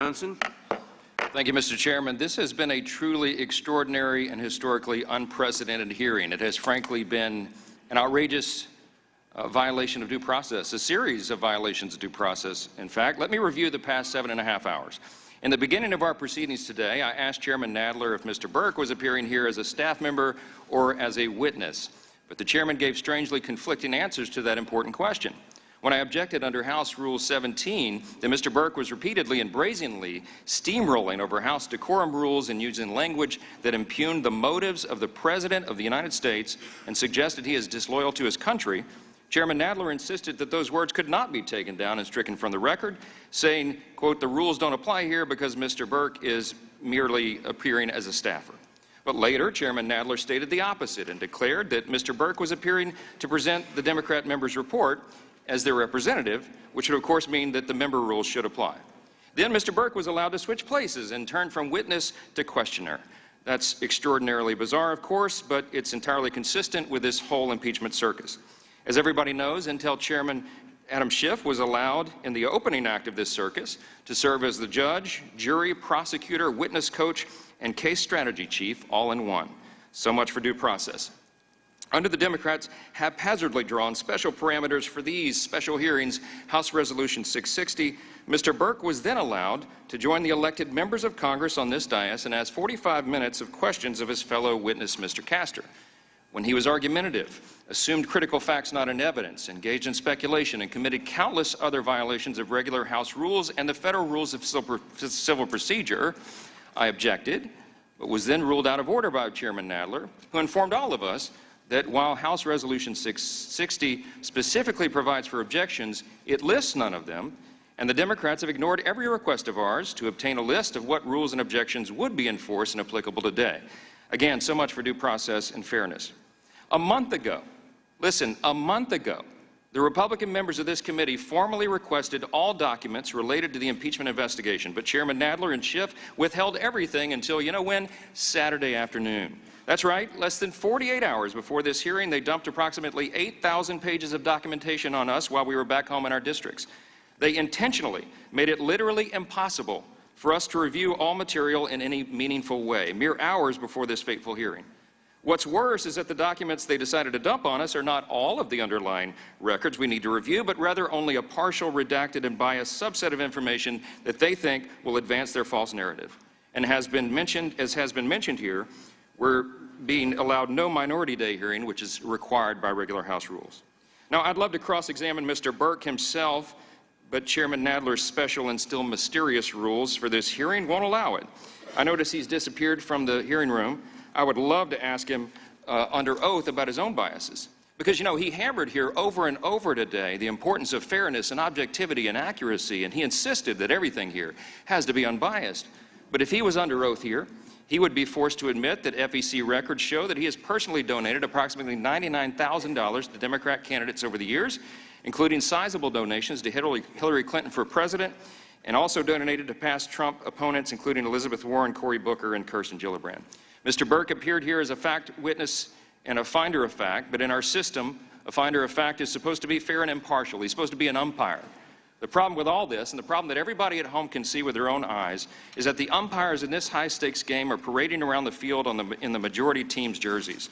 Benson. Thank you, Mr. Chairman. This has been a truly extraordinary and historically unprecedented hearing. It has frankly been an outrageous violation of due process, a series of violations of due process. In fact, let me review the past 7.5 hours. In the beginning of our proceedings today, I asked Chairman Nadler if Mr. Burke was appearing here as a staff member or as a witness, but the chairman gave strangely conflicting answers to that important question. When I objected under House Rule 17 that Mr. Burke was repeatedly and brazenly steamrolling over House decorum rules and using language that impugned the motives of the President of the United States and suggested he is disloyal to his country, Chairman Nadler insisted that those words could not be taken down and stricken from the record, saying, quote, the rules don't apply here because Mr. Burke is merely appearing as a staffer. But later, Chairman Nadler stated the opposite and declared that Mr. Burke was appearing to present the Democrat member's report as their representative, which would of course mean that the member rules should apply. Then Mr. Burke was allowed to switch places and turn from witness to questioner. That's extraordinarily bizarre, of course, but it's entirely consistent with this whole impeachment circus. As everybody knows, Intel Chairman Adam Schiff was allowed in the opening act of this circus to serve as the judge, jury, prosecutor, witness coach, and case strategy chief all in one. So much for due process. Under the Democrats' haphazardly drawn special parameters for these special hearings, House Resolution 660, Mr. Burke was then allowed to join the elected members of Congress on this dais and ask 45 minutes of questions of his fellow witness, Mr. Castor. When he was argumentative, assumed critical facts not in evidence, engaged in speculation, and committed countless other violations of regular House rules and the federal rules of civil procedure, I objected, but was then ruled out of order by Chairman Nadler, who informed all of us that while House Resolution 660 specifically provides for objections, it lists none of them, and the Democrats have ignored every request of ours to obtain a list of what rules and objections would be enforced and applicable today. Again, so much for due process and fairness. A month ago, listen, a month ago, the Republican members of this committee formally requested all documents related to the impeachment investigation, but Chairman Nadler and Schiff withheld everything until, you know when? Saturday afternoon. That's right, less than 48 hours before this hearing, they dumped approximately 8,000 pages of documentation on us while we were back home in our districts. They intentionally made it literally impossible for us to review all material in any meaningful way, mere hours before this fateful hearing. What's worse is that the documents they decided to dump on us are not all of the underlying records we need to review, but rather only a partial, redacted, and biased subset of information that they think will advance their false narrative. And as has been mentioned here, we're being allowed no minority day hearing, which is required by regular House rules. Now, I'd love to cross-examine Mr. Burke himself, but Chairman Nadler's special and still mysterious rules for this hearing won't allow it. I notice he's disappeared from the hearing room. I would love to ask him under oath about his own biases. Because, you know, he hammered here over and over today the importance of fairness and objectivity and accuracy, and he insisted that everything here has to be unbiased. But if he was under oath here, he would be forced to admit that FEC records show that he has personally donated approximately $99,000 to Democrat candidates over the years, including sizable donations to Hillary Clinton for president, and also donated to past Trump opponents, including Elizabeth Warren, Cory Booker, and Kirsten Gillibrand. Mr. Burke appeared here as a fact witness and a finder of fact, but in our system, a finder of fact is supposed to be fair and impartial. He's supposed to be an umpire. The problem with all this, and the problem that everybody at home can see with their own eyes, is that the umpires in this high-stakes game are parading around the field in the majority team's jerseys.